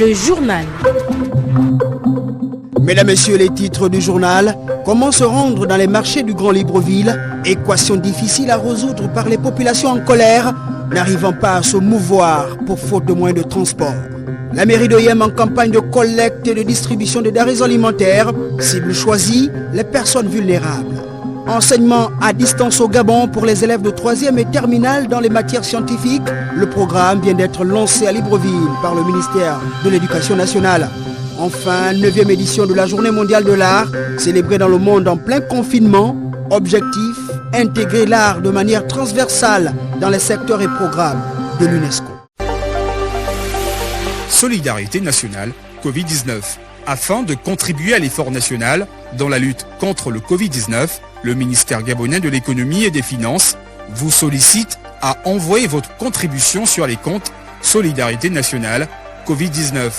Le journal. Mesdames, Messieurs, les titres du journal. Comment se rendre dans les marchés du Grand Libreville? Équation difficile à résoudre par les populations en colère, n'arrivant pas à se mouvoir pour faute de moyens de transport. La mairie de Yem en campagne de collecte et de distribution de denrées alimentaires. Cible choisie, les personnes vulnérables. Enseignement à distance au Gabon pour les élèves de 3e et terminale dans les matières scientifiques. Le programme vient d'être lancé à Libreville par le ministère de l'Éducation nationale. Enfin, 9e édition de la Journée mondiale de l'art, célébrée dans le monde en plein confinement. Objectif, intégrer l'art de manière transversale dans les secteurs et programmes de l'UNESCO. Solidarité nationale Covid-19. Afin de contribuer à l'effort national dans la lutte contre le Covid-19, le ministère gabonais de l'économie et des finances vous sollicite à envoyer votre contribution sur les comptes Solidarité nationale Covid-19.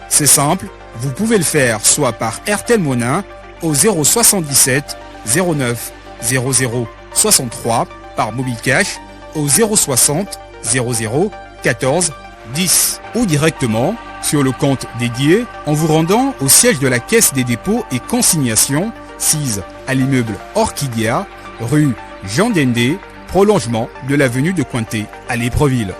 C'est simple, vous pouvez le faire soit par RTL Monin au 077 09 00 63, par Mobicash au 060 00 14 10 ou directement sur le compte dédié en vous rendant au siège de la Caisse des dépôts et consignations, 6 à l'immeuble Orchidea, rue Jean Dendé, prolongement de l'avenue de Cointet à Libreville.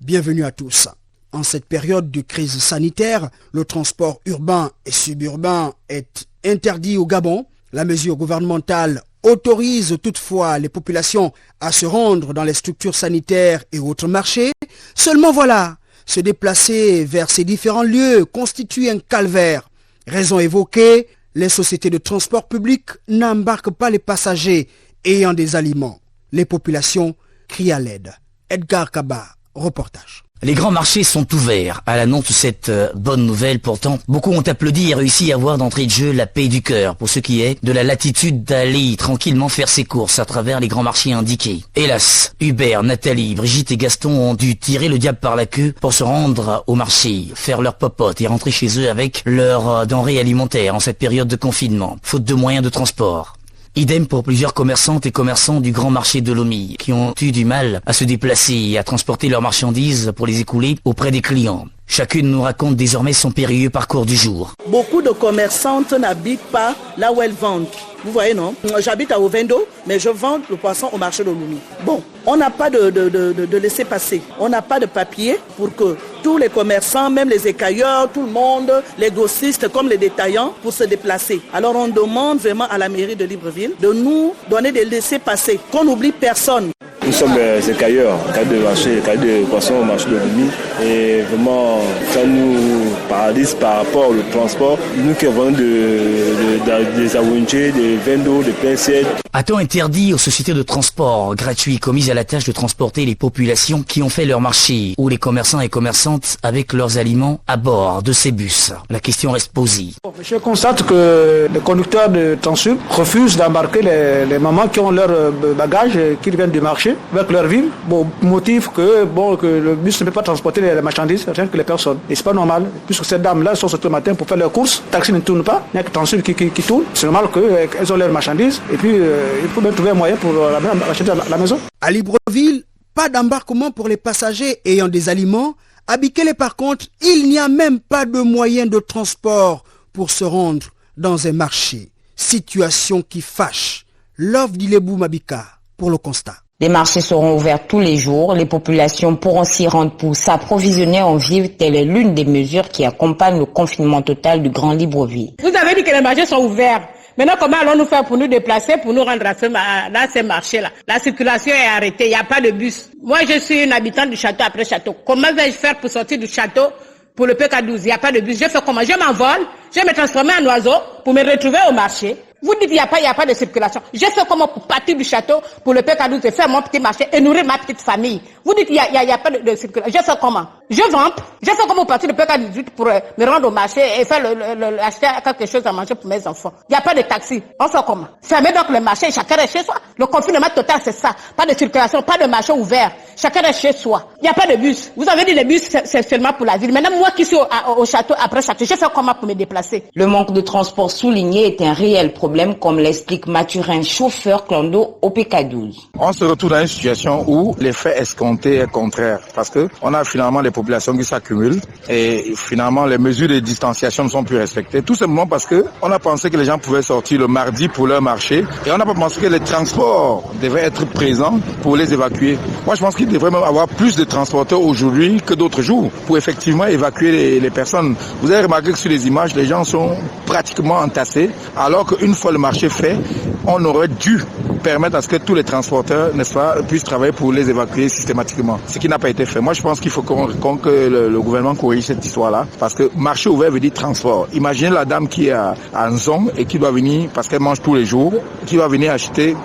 Bienvenue à tous. En cette période de crise sanitaire, le transport urbain et suburbain est interdit au Gabon. La mesure gouvernementale autorise toutefois les populations à se rendre dans les structures sanitaires et autres marchés. Seulement voilà, se déplacer vers ces différents lieux constitue un calvaire. Raison évoquée, les sociétés de transport public n'embarquent pas les passagers ayant des aliments. Les populations crient à l'aide. Edgar Kaba, reportage. Les grands marchés sont ouverts. À l'annonce de cette bonne nouvelle, pourtant, beaucoup ont applaudi et réussi à voir d'entrée de jeu la paix du cœur pour ce qui est de la latitude d'aller tranquillement faire ses courses à travers les grands marchés indiqués. Hélas, Hubert, Nathalie, Brigitte et Gaston ont dû tirer le diable par la queue pour se rendre au marché, faire leur popote et rentrer chez eux avec leurs denrées alimentaires en cette période de confinement, faute de moyens de transport. Idem pour plusieurs commerçantes et commerçants du grand marché de Lomé qui ont eu du mal à se déplacer et à transporter leurs marchandises pour les écouler auprès des clients. Chacune nous raconte désormais son périlleux parcours du jour. Beaucoup de commerçantes n'habitent pas là où elles vendent. Vous voyez, non? J'habite à Ovendo, mais je vends le poisson au marché de Lomé. Bon, on n'a pas de laisser-passer. On n'a pas de papier pour que tous les commerçants, même les écailleurs, tout le monde, les grossistes comme les détaillants, pour se déplacer. Alors on demande vraiment à la mairie de Libreville de nous donner des laissez-passer, qu'on n'oublie personne. Nous sommes des écailleurs, écailleurs de marché, écailleurs de poissons au marché de Lomé. Et vraiment, ça nous paralyse par rapport au transport. Nous qui vendons des awunchés, des vendos, des pincettes. A-t-on interdit aux sociétés de transport gratuits commises à la tâche de transporter les populations qui ont fait leur marché ou les commerçants et commerçantes avec leurs aliments à bord de ces bus? La question reste posée. Je constate que les conducteurs de Transup refusent d'embarquer les mamans qui ont leurs bagages qui viennent du marché avec leur ville. Bon, motif que le bus ne peut pas transporter les marchandises, rien que les personnes. Et c'est pas normal, puisque ces dames-là sont sorties le matin pour faire leurs courses. Le taxi ne tourne pas, il n'y a que Transup qui tourne. C'est normal qu'elles ont leurs marchandises et puis il faut bien trouver un moyen pour acheter à la maison. À Libreville, pas d'embarquement pour les passagers ayant des aliments. À Bikele, par contre, il n'y a même pas de moyen de transport pour se rendre dans un marché. Situation qui fâche. Love d'Ilebou Mabika pour le constat. Les marchés seront ouverts tous les jours. Les populations pourront s'y rendre pour s'approvisionner en vivres. Telle est l'une des mesures qui accompagnent le confinement total du Grand Libreville. Vous avez dit que les marchés sont ouverts. Maintenant, comment allons-nous faire pour nous déplacer, pour nous rendre dans ces marchés-là? La circulation est arrêtée, il n'y a pas de bus. Moi, je suis une habitante du château après château. Comment vais-je faire pour sortir du château pour le PK12? Il n'y a pas de bus. Je fais comment? Je m'envole, je vais me transformer en oiseau pour me retrouver au marché. Vous dites qu'il n'y a pas de circulation. Je fais comment pour partir du château pour le PK12 et faire mon petit marché et nourrir ma petite famille? Vous dites qu'il n'y a pas de circulation. Je fais comment? Je vampe. Je fais comment pour partir du PK18 pour me rendre au marché et faire acheter quelque chose à manger pour mes enfants? Il n'y a pas de taxi. On fait comment? Fermez donc le marché, chacun est chez soi. Le confinement total, c'est ça. Pas de circulation, pas de marché ouvert. Chacun est chez soi. Il n'y a pas de bus. Vous avez dit les bus, c'est seulement pour la ville. Maintenant, moi qui suis au château après château, je fais comment pour me déplacer? Le manque de transport souligné est un réel problème problème, comme l'explique Mathurin, chauffeur clando au PK12. On se retrouve dans une situation où l'effet escompté est contraire parce que on a finalement les populations qui s'accumulent et finalement les mesures de distanciation ne sont plus respectées. Tout simplement parce que on a pensé que les gens pouvaient sortir le mardi pour leur marché et on n'a pas pensé que les transports devaient être présents pour les évacuer. Moi je pense qu'il devrait même avoir plus de transporteurs aujourd'hui que d'autres jours pour effectivement évacuer les personnes. Vous avez remarqué que sur les images, les gens sont pratiquement entassés alors qu'une fois le marché fait, on aurait dû permettre à ce que tous les transporteurs, n'est-ce pas, puissent travailler pour les évacuer systématiquement. Ce qui n'a pas été fait. Moi, je pense qu'il faut que le gouvernement corrige cette histoire-là, parce que marché ouvert veut dire transport. Imaginez la dame qui est à Nzong et qui doit venir, parce qu'elle mange tous les jours, qui doit venir acheter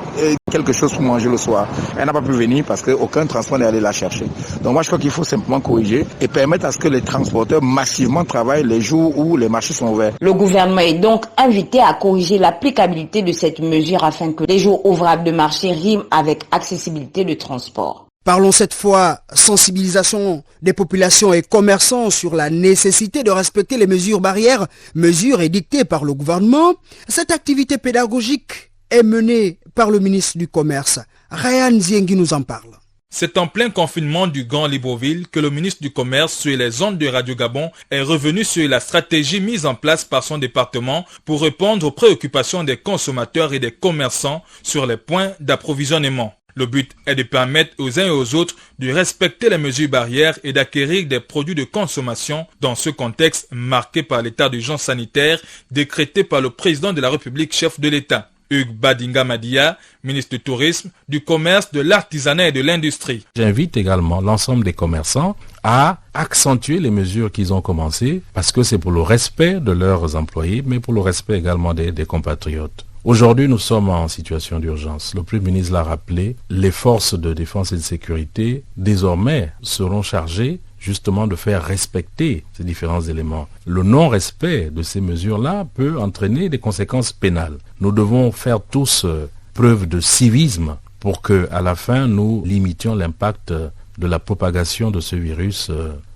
quelque chose pour manger le soir. Elle n'a pas pu venir parce qu'aucun transport n'est allé la chercher. Donc moi, je crois qu'il faut simplement corriger et permettre à ce que les transporteurs massivement travaillent les jours où les marchés sont ouverts. Le gouvernement est donc invité à corriger l'applicabilité de cette mesure afin que les jours ouvrables de marché riment avec accessibilité de transport. Parlons cette fois sensibilisation des populations et commerçants sur la nécessité de respecter les mesures barrières, mesures édictées par le gouvernement. Cette activité pédagogique est menée par le ministre du Commerce. Ryan Ziengi nous en parle. C'est en plein confinement du Grand Libreville que le ministre du Commerce sur les ondes de Radio Gabon est revenu sur la stratégie mise en place par son département pour répondre aux préoccupations des consommateurs et des commerçants sur les points d'approvisionnement. Le but est de permettre aux uns et aux autres de respecter les mesures barrières et d'acquérir des produits de consommation dans ce contexte marqué par l'état d'urgence sanitaire décrété par le président de la République, chef de l'État. Hugues Badinga Madia, ministre du Tourisme, du Commerce, de l'Artisanat et de l'Industrie. J'invite également l'ensemble des commerçants à accentuer les mesures qu'ils ont commencées parce que c'est pour le respect de leurs employés, mais pour le respect également des compatriotes. Aujourd'hui, nous sommes en situation d'urgence. Le Premier ministre l'a rappelé, les forces de défense et de sécurité, désormais, seront chargées justement de faire respecter ces différents éléments. Le non-respect de ces mesures-là peut entraîner des conséquences pénales. Nous devons faire tous preuve de civisme pour que, à la fin, nous limitions l'impact de la propagation de ce virus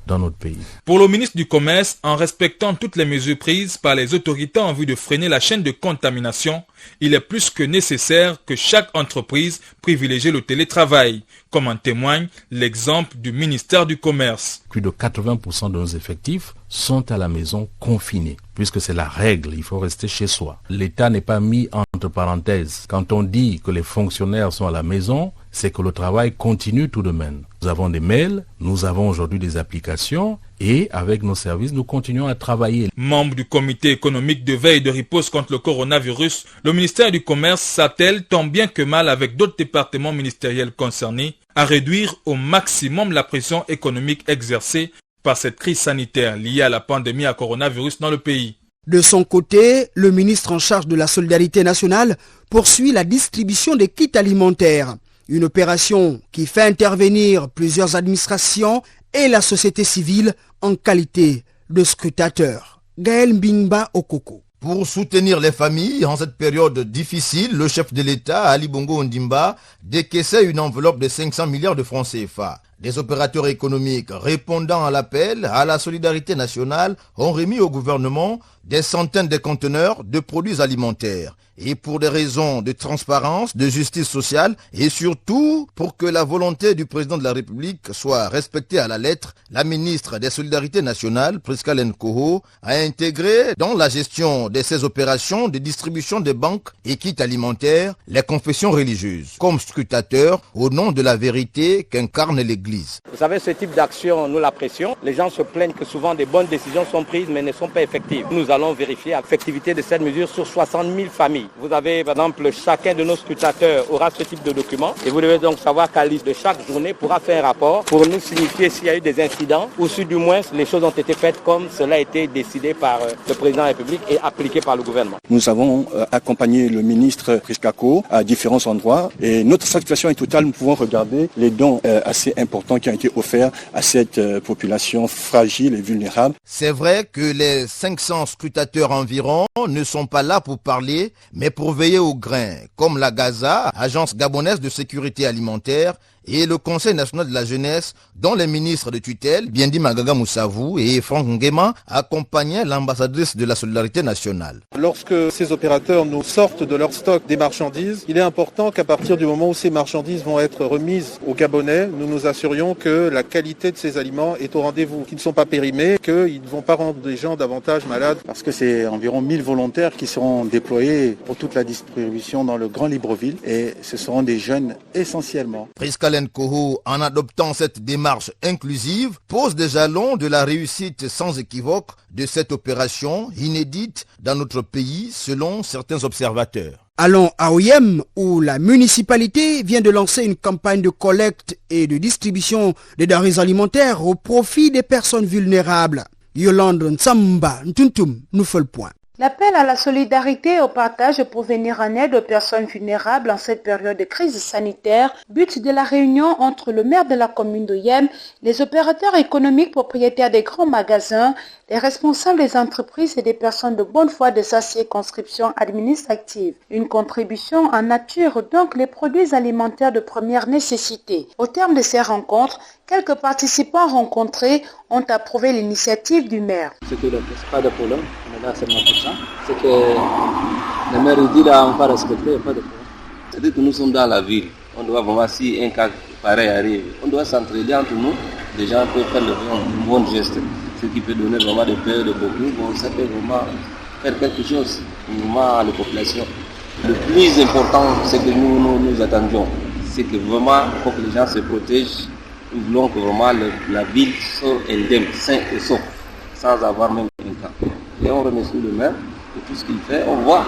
dans notre pays. Pour le ministre du Commerce, en respectant toutes les mesures prises par les autorités en vue de freiner la chaîne de contamination, il est plus que nécessaire que chaque entreprise privilégie le télétravail, comme en témoigne l'exemple du ministère du Commerce. Plus de 80% de nos effectifs sont à la maison confinés, puisque c'est la règle, il faut rester chez soi. L'État n'est pas mis entre parenthèses. Quand on dit que les fonctionnaires sont à la maison, c'est que le travail continue tout de même. Nous avons des mails, nous avons aujourd'hui des applications et avec nos services, nous continuons à travailler. Membre du comité économique de veille et de riposte contre le coronavirus, le ministère du Commerce s'attelle tant bien que mal avec d'autres départements ministériels concernés à réduire au maximum la pression économique exercée par cette crise sanitaire liée à la pandémie à coronavirus dans le pays. De son côté, le ministre en charge de la solidarité nationale poursuit la distribution des kits alimentaires. Une opération qui fait intervenir plusieurs administrations et la société civile en qualité de scrutateur. Gaël Mbingba Okoko. Pour soutenir les familles en cette période difficile, le chef de l'État, Ali Bongo Ondimba, décaissait une enveloppe de 500 milliards de francs CFA. Des opérateurs économiques répondant à l'appel à la solidarité nationale ont remis au gouvernement des centaines de conteneurs de produits alimentaires. Et pour des raisons de transparence, de justice sociale et surtout pour que la volonté du président de la République soit respectée à la lettre, la ministre des Solidarités nationales, Prisca Lenkoho, a intégré dans la gestion de ces opérations de distribution des banques et kits alimentaires les confessions religieuses, comme scrutateurs au nom de la vérité qu'incarne l'Église. Vous savez, ce type d'action, nous l'apprécions. Les gens se plaignent que souvent des bonnes décisions sont prises mais ne sont pas effectives. Nous allons vérifier l'effectivité de cette mesure sur 60 000 familles. Vous avez, par exemple, chacun de nos scrutateurs aura ce type de document et vous devez donc savoir qu'à l'issue de chaque journée pourra faire un rapport pour nous signifier s'il y a eu des incidents ou si du moins les choses ont été faites comme cela a été décidé par le président de la République et appliqué par le gouvernement. Nous avons accompagné le ministre Priscako à différents endroits et notre satisfaction est totale. Nous pouvons regarder les dons assez importants qui ont été offerts à cette population fragile et vulnérable. C'est vrai que les 500 scrutateurs environ ne sont pas là pour parler, mais pour veiller au grain, comme la Gaza, agence gabonaise de sécurité alimentaire, et le Conseil national de la jeunesse, dont les ministres de tutelle, Biendi Magaga Moussavou et Franck Nguema, accompagnaient l'ambassadrice de la solidarité nationale. Lorsque ces opérateurs nous sortent de leur stock des marchandises, il est important qu'à partir du moment où ces marchandises vont être remises aux Gabonais, nous nous assurions que la qualité de ces aliments est au rendez-vous, qu'ils ne sont pas périmés, qu'ils ne vont pas rendre des gens davantage malades. Parce que c'est environ 1000 volontaires qui seront déployés pour toute la distribution dans le Grand Libreville et ce seront des jeunes essentiellement. Priskalen Koho, en adoptant cette démarche inclusive, pose des jalons de la réussite sans équivoque de cette opération inédite dans notre pays selon certains observateurs. Allons à Oyem, où la municipalité vient de lancer une campagne de collecte et de distribution des denrées alimentaires au profit des personnes vulnérables. Yolande Nsamba Ntuntum nous fait le point. L'appel à la solidarité et au partage pour venir en aide aux personnes vulnérables en cette période de crise sanitaire, but de la réunion entre le maire de la commune d'Oyem, les opérateurs économiques propriétaires des grands magasins, les responsables des entreprises et des personnes de bonne foi de sa circonscription administrative. Une contribution en nature, donc les produits alimentaires de première nécessité. Au terme de ces rencontres, quelques participants rencontrés ont approuvé l'initiative du maire. C'est que pas de problème, on est là seulement pour ça. C'est que le maire dit là, on va respecter, il n'y a pas de problème. C'est-à-dire que nous sommes dans la ville, on doit vraiment, si un cas pareil arrive, on doit s'entraider entre nous, les gens peuvent faire un bon geste. Ce qui peut donner vraiment de peur de beaucoup, bon, ça peut vraiment faire quelque chose vraiment à la population. Le plus important, c'est que nous attendions, c'est que vraiment, il faut que les gens se protègent. Nous voulons que vraiment la ville soit indemne, sain et sauf, sans avoir même un cas. Et on remercie le maire de tout ce qu'il fait, on voit.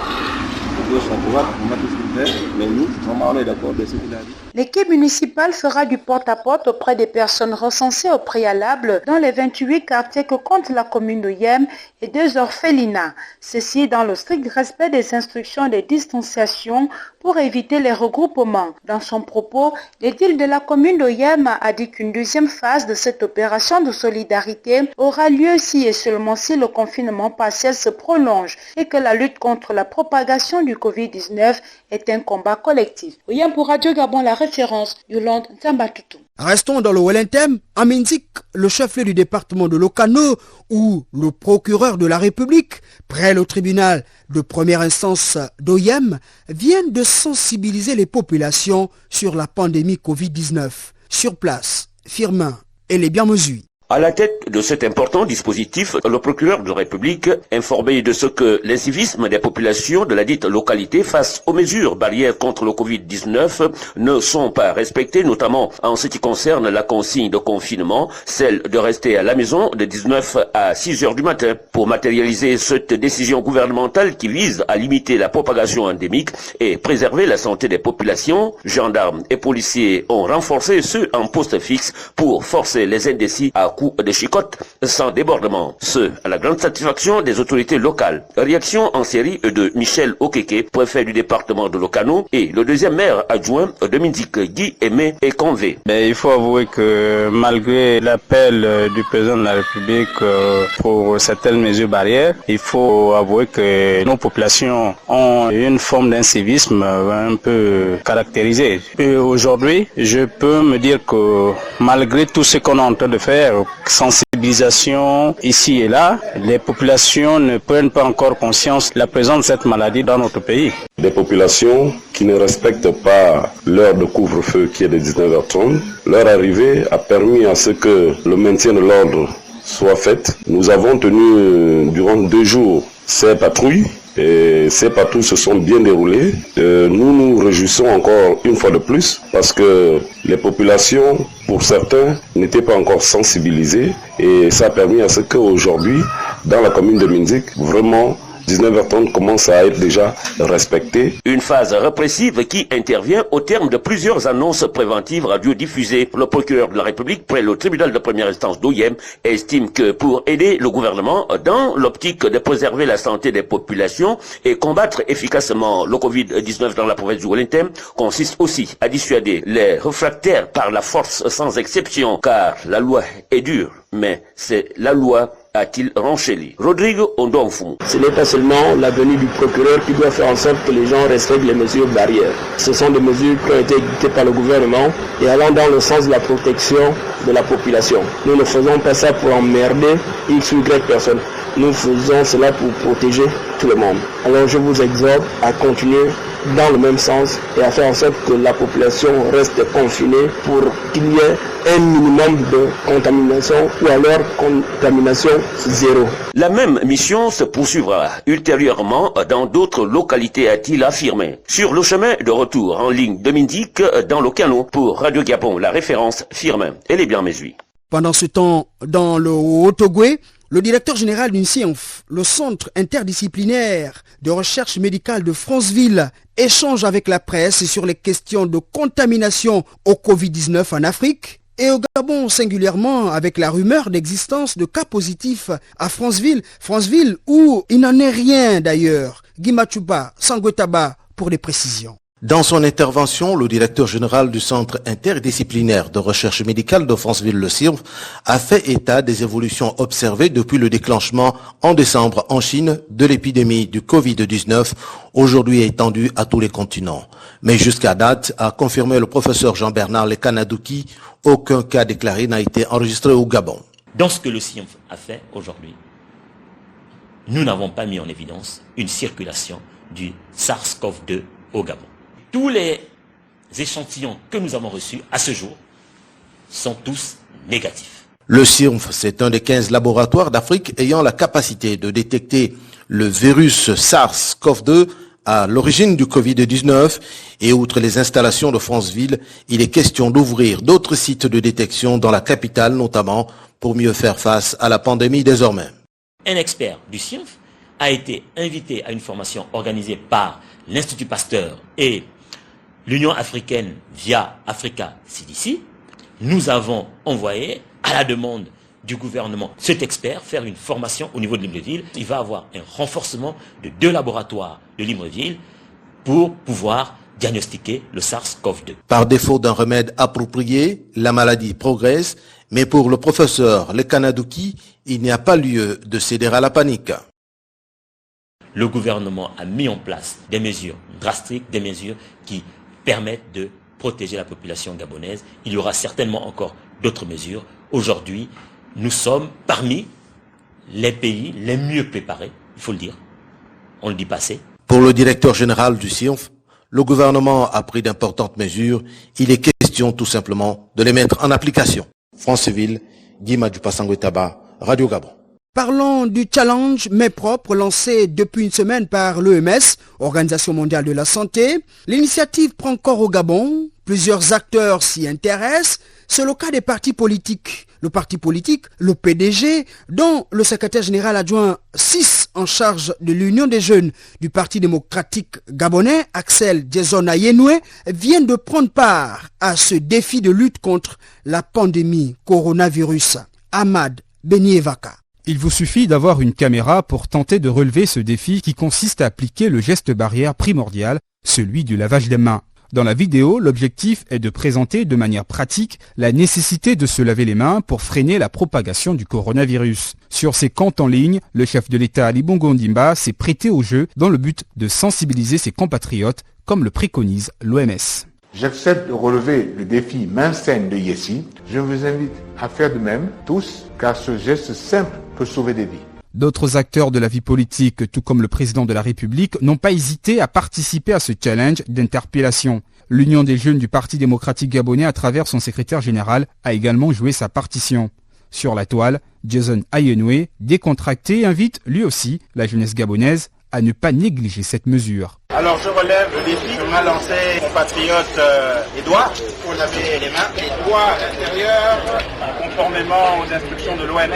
Mais nous, vraiment, on est d'accord de ce qu'il a dit. L'équipe municipale fera du porte-à-porte auprès des personnes recensées au préalable dans les 28 quartiers que compte la commune d'Oyem et 2 orphelinats. Ceci dans le strict respect des instructions de distanciation pour éviter les regroupements. Dans son propos, l'édile de la commune d'Oyem a dit qu'une deuxième phase de cette opération de solidarité aura lieu si et seulement si le confinement partiel se prolonge et que la lutte contre la propagation du Covid-19 est un combat collectif. Oyem pour Radio Gabon, la référence Yolande Tambatutu. Restons dans le Wellington. À Minzik, le chef-lieu du département de Lokano, où le procureur de la République, près le tribunal de première instance d'Oyem, vient de sensibiliser les populations sur la pandémie Covid-19. Sur place, Firmin et les Bienmesuis. À la tête de cet important dispositif, le procureur de la République, informé de ce que l'incivisme des populations de la dite localité face aux mesures barrières contre le Covid-19 ne sont pas respectées, notamment en ce qui concerne la consigne de confinement, celle de rester à la maison de 19 à 6 heures du matin. Pour matérialiser cette décision gouvernementale qui vise à limiter la propagation endémique et préserver la santé des populations, gendarmes et policiers ont renforcé ceux en poste fixe pour forcer les indécis à coup de chicotte sans débordement. Ce, à la grande satisfaction des autorités locales. Réaction en série de Michel Okeke, préfet du département de Lokano, et le deuxième maire adjoint de Minzik, Guy Aimé et Convé. Mais il faut avouer que malgré l'appel du président de la République pour certaines mesures barrières, il faut avouer que nos populations ont une forme d'incivisme un peu caractérisée. Et aujourd'hui, je peux me dire que malgré tout ce qu'on est en train de faire, sensibilisation ici et là, les populations ne prennent pas encore conscience de la présence de cette maladie dans notre pays. Des populations qui ne respectent pas l'heure de couvre-feu qui est de 19h30, leur arrivée a permis à ce que le maintien de l'ordre soit fait. Nous avons tenu durant 2 jours ces patrouilles. Et ces patrouilles se sont bien déroulées. Nous nous réjouissons encore une fois de plus parce que les populations, pour certains, n'étaient pas encore sensibilisées et ça a permis à ce qu'aujourd'hui, dans la commune de Minzik, vraiment 19h30 commence à être déjà respectée. Une phase répressive qui intervient au terme de plusieurs annonces préventives radiodiffusées. Le procureur de la République, près le tribunal de première instance d'Oyem, estime que pour aider le gouvernement dans l'optique de préserver la santé des populations et combattre efficacement le Covid-19 dans la province du Wellington, consiste aussi à dissuader les réfractaires par la force sans exception, car la loi est dure, mais c'est la loi a-t-il renchéli. Rodrigue Ondonfou. Ce n'est pas seulement la venue du procureur qui doit faire en sorte que les gens respectent les mesures barrières. Ce sont des mesures qui ont été dictées par le gouvernement et allant dans le sens de la protection de la population. Nous ne faisons pas ça pour emmerder X ou Y personnes. Nous faisons cela pour protéger tout le monde. Alors je vous exhorte à continuer dans le même sens et à faire en sorte que la population reste confinée pour qu'il y ait un minimum de contamination ou alors contamination zéro. La même mission se poursuivra ultérieurement dans d'autres localités, a-t-il affirmé. Sur le chemin de retour en ligne de Mindic dans le canot pour Radio Gabon, la référence Firmin. Elle est bien mesure. Pendant ce temps, dans le Haut-Ogooué, le directeur général d'une CINF, le Centre interdisciplinaire de recherche médicale de Franceville, échange avec la presse sur les questions de contamination au Covid-19 en Afrique et au Gabon singulièrement avec la rumeur d'existence de cas positifs à Franceville où il n'en est rien d'ailleurs. Guy Machuba, Sangoetaba pour les précisions. Dans son intervention, le directeur général du Centre interdisciplinaire de recherche médicale de Franceville, le CIRF, a fait état des évolutions observées depuis le déclenchement en décembre en Chine de l'épidémie du Covid-19, aujourd'hui étendue à tous les continents. Mais jusqu'à date, a confirmé le professeur Jean-Bernard Lekanadouki, aucun cas déclaré n'a été enregistré au Gabon. Dans ce que le CIRF a fait aujourd'hui, nous n'avons pas mis en évidence une circulation du SARS-CoV-2 au Gabon. Tous les échantillons que nous avons reçus à ce jour sont tous négatifs. Le CIRF, c'est un des 15 laboratoires d'Afrique ayant la capacité de détecter le virus SARS-CoV-2 à l'origine du Covid-19 et outre les installations de Franceville, il est question d'ouvrir d'autres sites de détection dans la capitale notamment pour mieux faire face à la pandémie désormais. Un expert du CIRF a été invité à une formation organisée par l'Institut Pasteur et l'Union africaine via Africa CDC. Nous avons envoyé à la demande du gouvernement cet expert faire une formation au niveau de Libreville. Il va avoir un renforcement de 2 laboratoires de Libreville pour pouvoir diagnostiquer le SARS-CoV-2. Par défaut d'un remède approprié, la maladie progresse, mais pour le professeur Lekanadouki, il n'y a pas lieu de céder à la panique. Le gouvernement a mis en place des mesures drastiques, des mesures qui permettent de protéger la population gabonaise. Il y aura certainement encore d'autres mesures. Aujourd'hui, nous sommes parmi les pays les mieux préparés, il faut le dire. On ne le dit pas assez. Pour le directeur général du CIRF, le gouvernement a pris d'importantes mesures. Il est question tout simplement de les mettre en application. Franceville, Guy Machuba, Sangoetaba, Radio Gabon. Parlons du challenge Mains propres lancé depuis une semaine par l'OMS, Organisation mondiale de la santé. L'initiative prend corps au Gabon. Plusieurs acteurs s'y intéressent. C'est le cas des partis politiques. Le parti politique, le PDG, dont le secrétaire général adjoint 6 en charge de l'Union des jeunes du Parti démocratique gabonais, Axel Jason Ayenoué, vient de prendre part à ce défi de lutte contre la pandémie coronavirus. Ahmad Benievaka. Il vous suffit d'avoir une caméra pour tenter de relever ce défi qui consiste à appliquer le geste barrière primordial, celui du lavage des mains. Dans la vidéo, l'objectif est de présenter de manière pratique la nécessité de se laver les mains pour freiner la propagation du coronavirus. Sur ses comptes en ligne, le chef de l'État Ali Bongo Ondimba s'est prêté au jeu dans le but de sensibiliser ses compatriotes, comme le préconise l'OMS. J'accepte de relever le défi main saine de Yessi. Je vous invite à faire de même, tous, car ce geste simple peut sauver des vies. D'autres acteurs de la vie politique, tout comme le président de la République, n'ont pas hésité à participer à ce challenge d'interpellation. L'Union des jeunes du Parti démocratique gabonais, à travers son secrétaire général, a également joué sa partition. Sur la toile, Jason Ayenoué, décontracté, invite lui aussi la jeunesse gabonaise à ne pas négliger cette mesure. Alors je relève le défi que m'a lancé mon compatriote Edouard pour laver les mains. Les doigts à l'intérieur, conformément aux instructions de l'OMS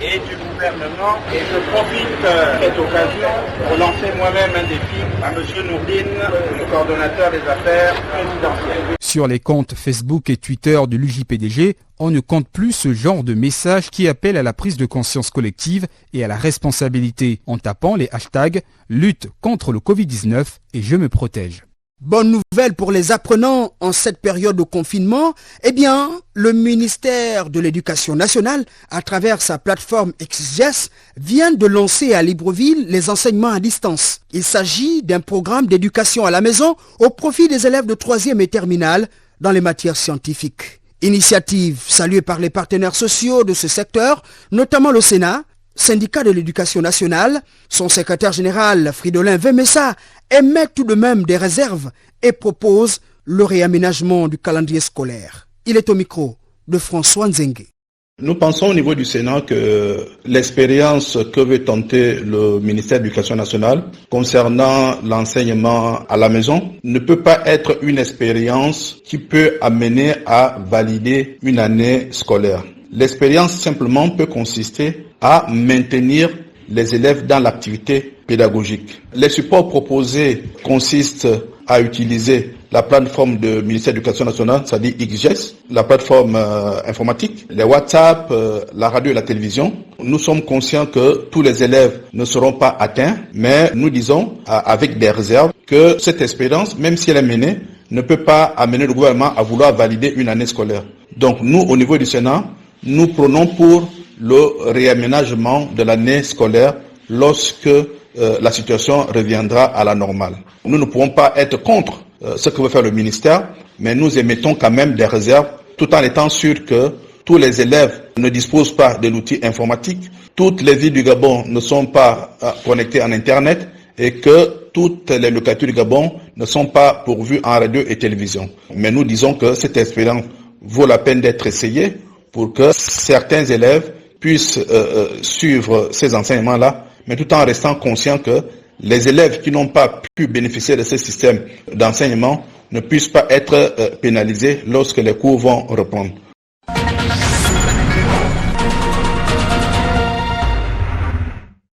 et du gouvernement. Et je profite de cette occasion pour lancer moi-même un défi à M. Nourdine, le coordonnateur des affaires présidentielles. Sur les comptes Facebook et Twitter de l'UJPDG, on ne compte plus ce genre de messages qui appellent à la prise de conscience collective et à la responsabilité en tapant les hashtags « lutte contre le Covid-19 » et « je me protège ». Bonne nouvelle pour les apprenants en cette période de confinement, le ministère de l'Éducation nationale, à travers sa plateforme XGES, vient de lancer à Libreville les enseignements à distance. Il s'agit d'un programme d'éducation à la maison au profit des élèves de 3e et terminale dans les matières scientifiques. Initiative saluée par les partenaires sociaux de ce secteur, notamment le Sénat, syndicat de l'éducation nationale. Son secrétaire général, Fridolin Vemessa, émet tout de même des réserves et propose le réaménagement du calendrier scolaire. Il est au micro de François Nzengue. Nous pensons au niveau du Sénat que l'expérience que veut tenter le ministère de l'Éducation nationale concernant l'enseignement à la maison ne peut pas être une expérience qui peut amener à valider une année scolaire. L'expérience simplement peut consister à maintenir les élèves dans l'activité pédagogique. Les supports proposés consistent à utiliser la plateforme du ministère de l'Éducation nationale, c'est-à-dire XGES, la plateforme informatique, les WhatsApp, la radio et la télévision. Nous sommes conscients que tous les élèves ne seront pas atteints, mais nous disons avec des réserves que cette expérience, même si elle est menée, ne peut pas amener le gouvernement à vouloir valider une année scolaire. Donc nous, au niveau du Sénat, nous prenons pour le réaménagement de l'année scolaire lorsque la situation reviendra à la normale. Nous ne pouvons pas être contre ce que veut faire le ministère, mais nous émettons quand même des réserves tout en étant sûrs que tous les élèves ne disposent pas de l'outil informatique, toutes les villes du Gabon ne sont pas connectées en Internet et que toutes les localités du Gabon ne sont pas pourvues en radio et télévision. Mais nous disons que cette expérience vaut la peine d'être essayée pour que certains élèves puissent suivre ces enseignements-là, mais tout en restant conscients que les élèves qui n'ont pas pu bénéficier de ce système d'enseignement ne puissent pas être pénalisés lorsque les cours vont reprendre.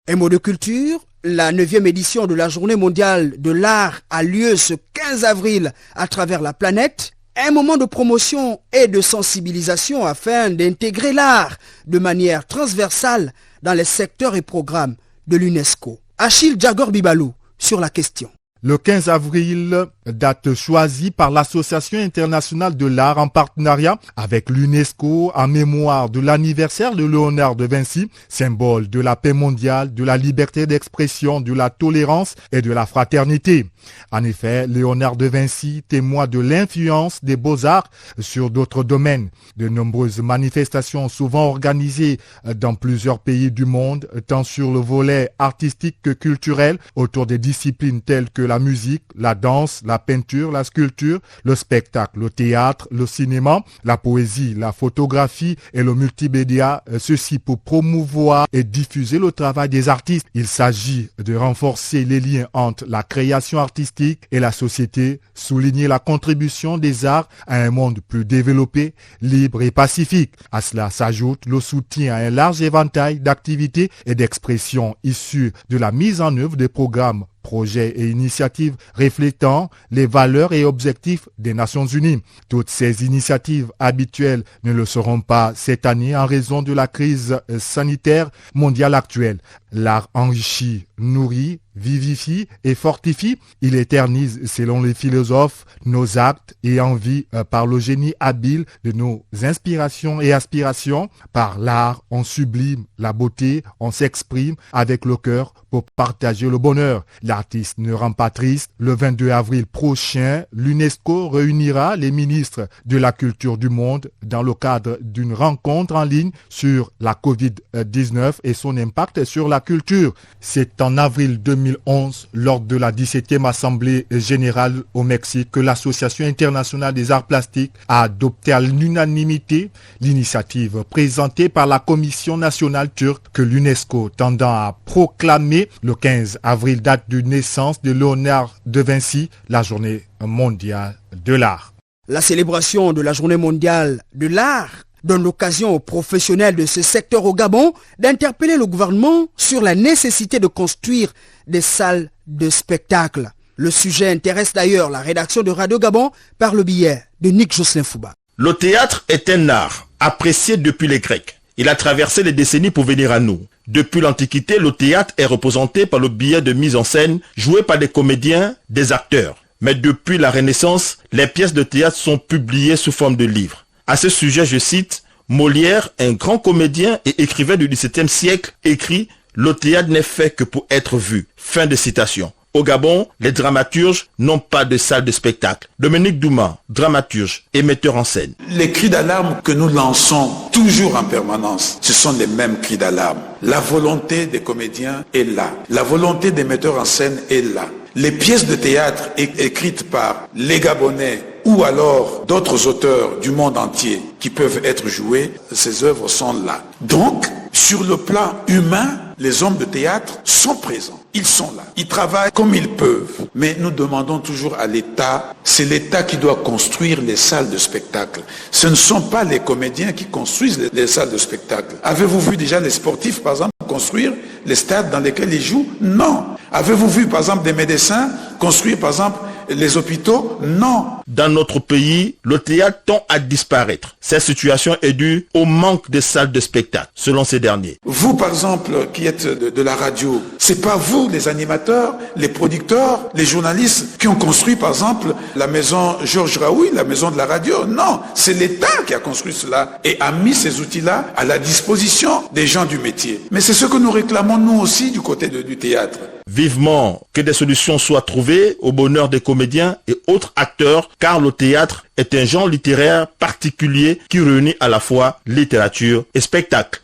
Un mot de culture, la 9e édition de la Journée mondiale de l'art a lieu ce 15 avril à travers la planète. Un moment de promotion et de sensibilisation afin d'intégrer l'art de manière transversale dans les secteurs et programmes de l'UNESCO. Achille Djagor Bibalou sur la question. Le 15 avril, date choisie par l'Association internationale de l'art en partenariat avec l'UNESCO en mémoire de l'anniversaire de Léonard de Vinci, symbole de la paix mondiale, de la liberté d'expression, de la tolérance et de la fraternité. En effet, Léonard de Vinci témoigne de l'influence des beaux-arts sur d'autres domaines. De nombreuses manifestations souvent organisées dans plusieurs pays du monde, tant sur le volet artistique que culturel, autour des disciplines telles que la musique, la danse, la peinture, la sculpture, le spectacle, le théâtre, le cinéma, la poésie, la photographie et le multimédia, ceci pour promouvoir et diffuser le travail des artistes. Il s'agit de renforcer les liens entre la création artistique et la société, souligner la contribution des arts à un monde plus développé, libre et pacifique. À cela s'ajoute le soutien à un large éventail d'activités et d'expressions issues de la mise en œuvre des programmes, projets et initiatives reflétant les valeurs et objectifs des Nations Unies. Toutes ces initiatives habituelles ne le seront pas cette année en raison de la crise sanitaire mondiale actuelle. L'art enrichit, nourrit, vivifie et fortifie. Il éternise, selon les philosophes, nos actes et envies par le génie habile de nos inspirations et aspirations. Par l'art, on sublime la beauté, on s'exprime avec le cœur pour partager le bonheur. L'artiste ne rend pas triste. Le 22 avril prochain, l'UNESCO réunira les ministres de la culture du monde dans le cadre d'une rencontre en ligne sur la Covid-19 et son impact sur la culture. C'est en avril 2011, lors de la 17e Assemblée générale au Mexique, que l'Association internationale des arts plastiques a adopté à l'unanimité l'initiative présentée par la Commission nationale turque que l'UNESCO tendant à proclamer le 15 avril, date de naissance de Léonard de Vinci, la journée mondiale de l'art. La célébration de la journée mondiale de l'art donne l'occasion aux professionnels de ce secteur au Gabon d'interpeller le gouvernement sur la nécessité de construire des salles de spectacle. Le sujet intéresse d'ailleurs la rédaction de Radio Gabon par le biais de Nick Jocelyn Fouba. Le théâtre est un art apprécié depuis les Grecs. Il a traversé les décennies pour venir à nous. Depuis l'Antiquité, le théâtre est représenté par le biais de mise en scène jouée par des comédiens, des acteurs. Mais depuis la Renaissance, les pièces de théâtre sont publiées sous forme de livres. À ce sujet, je cite Molière, un grand comédien et écrivain du XVIIe siècle, écrit « Le théâtre n'est fait que pour être vu ». Fin de citation. Au Gabon, les dramaturges n'ont pas de salle de spectacle. Dominique Douma, dramaturge et metteur en scène. Les cris d'alarme que nous lançons toujours en permanence, ce sont les mêmes cris d'alarme. La volonté des comédiens est là. La volonté des metteurs en scène est là. Les pièces de théâtre écrites par les Gabonais ou alors d'autres auteurs du monde entier qui peuvent être jouées, ces œuvres sont là. Donc, sur le plan humain, les hommes de théâtre sont présents. Ils sont là. Ils travaillent comme ils peuvent. Mais nous demandons toujours à l'État, c'est l'État qui doit construire les salles de spectacle. Ce ne sont pas les comédiens qui construisent les salles de spectacle. Avez-vous vu déjà les sportifs, par exemple, construire les stades dans lesquels ils jouent? Non. Avez-vous vu, par exemple, des médecins construire, par exemple, les hôpitaux? Non. Dans notre pays, le théâtre tend à disparaître. Cette situation est due au manque de salles de spectacle, selon ces derniers. Vous, par exemple, qui êtes de la radio, c'est pas vous, les animateurs, les producteurs, les journalistes, qui ont construit, par exemple, la maison Georges Raoui, la maison de la radio. Non, c'est l'État qui a construit cela et a mis ces outils-là à la disposition des gens du métier. Mais c'est ce que nous réclamons, nous aussi, du côté du théâtre. Vivement que des solutions soient trouvées au bonheur des comédiens et autres acteurs, car le théâtre est un genre littéraire particulier qui réunit à la fois littérature et spectacle.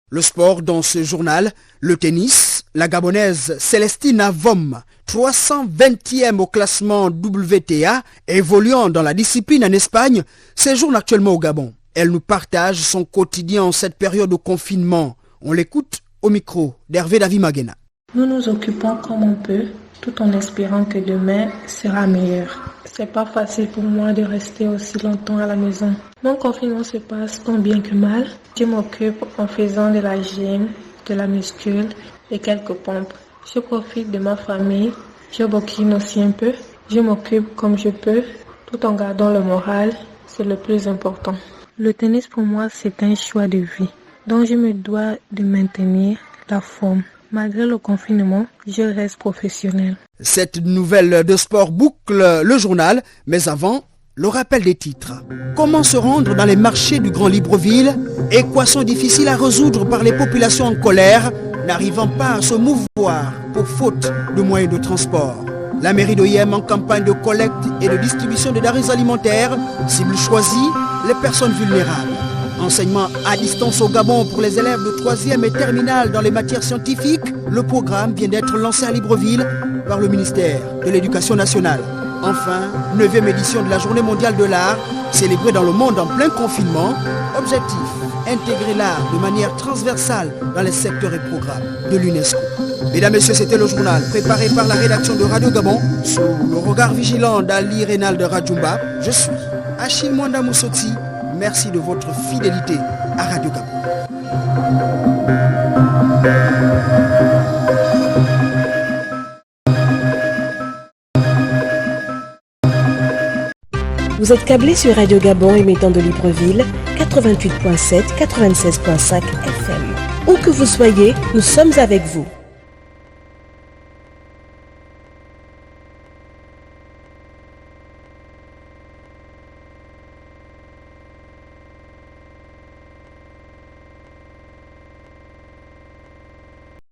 Le sport dans ce journal, le tennis, la Gabonaise Célestina Vom, 320e au classement WTA, évoluant dans la discipline en Espagne, séjourne actuellement au Gabon. Elle nous partage son quotidien en cette période de confinement. On l'écoute au micro d'Hervé David Magena. Nous nous occupons comme on peut, tout en espérant que demain sera meilleur. C'est pas facile pour moi de rester aussi longtemps à la maison. Mon confinement se passe tant bien que mal. Je m'occupe en faisant de la gym, de la muscule et quelques pompes. Je profite de ma famille, je bouquine aussi un peu. Je m'occupe comme je peux, tout en gardant le moral, c'est le plus important. Le tennis pour moi c'est un choix de vie, donc je me dois de maintenir la forme. Malgré le confinement, je reste professionnel. Cette nouvelle de sport boucle le journal, mais avant, le rappel des titres. Comment se rendre dans les marchés du Grand Libreville? Équation difficile à résoudre par les populations en colère, n'arrivant pas à se mouvoir pour faute de moyens de transport. La mairie de Yem en campagne de collecte et de distribution de denrées alimentaires, cible choisie, les personnes vulnérables. Enseignement à distance au Gabon pour les élèves de 3e et terminale dans les matières scientifiques. Le programme vient d'être lancé à Libreville par le ministère de l'Éducation nationale. Enfin, 9e édition de la Journée mondiale de l'art, célébrée dans le monde en plein confinement. Objectif, intégrer l'art de manière transversale dans les secteurs et programmes de l'UNESCO. Mesdames, Messieurs, c'était le journal préparé par la rédaction de Radio Gabon sous le regard vigilant d'Ali Reynald de Radjoumba. Je suis Achille Mwanda Moussoti. Merci de votre fidélité à Radio Gabon. Vous êtes câblé sur Radio Gabon émettant de Libreville, 88.7, 96.5 FM. Où que vous soyez, nous sommes avec vous.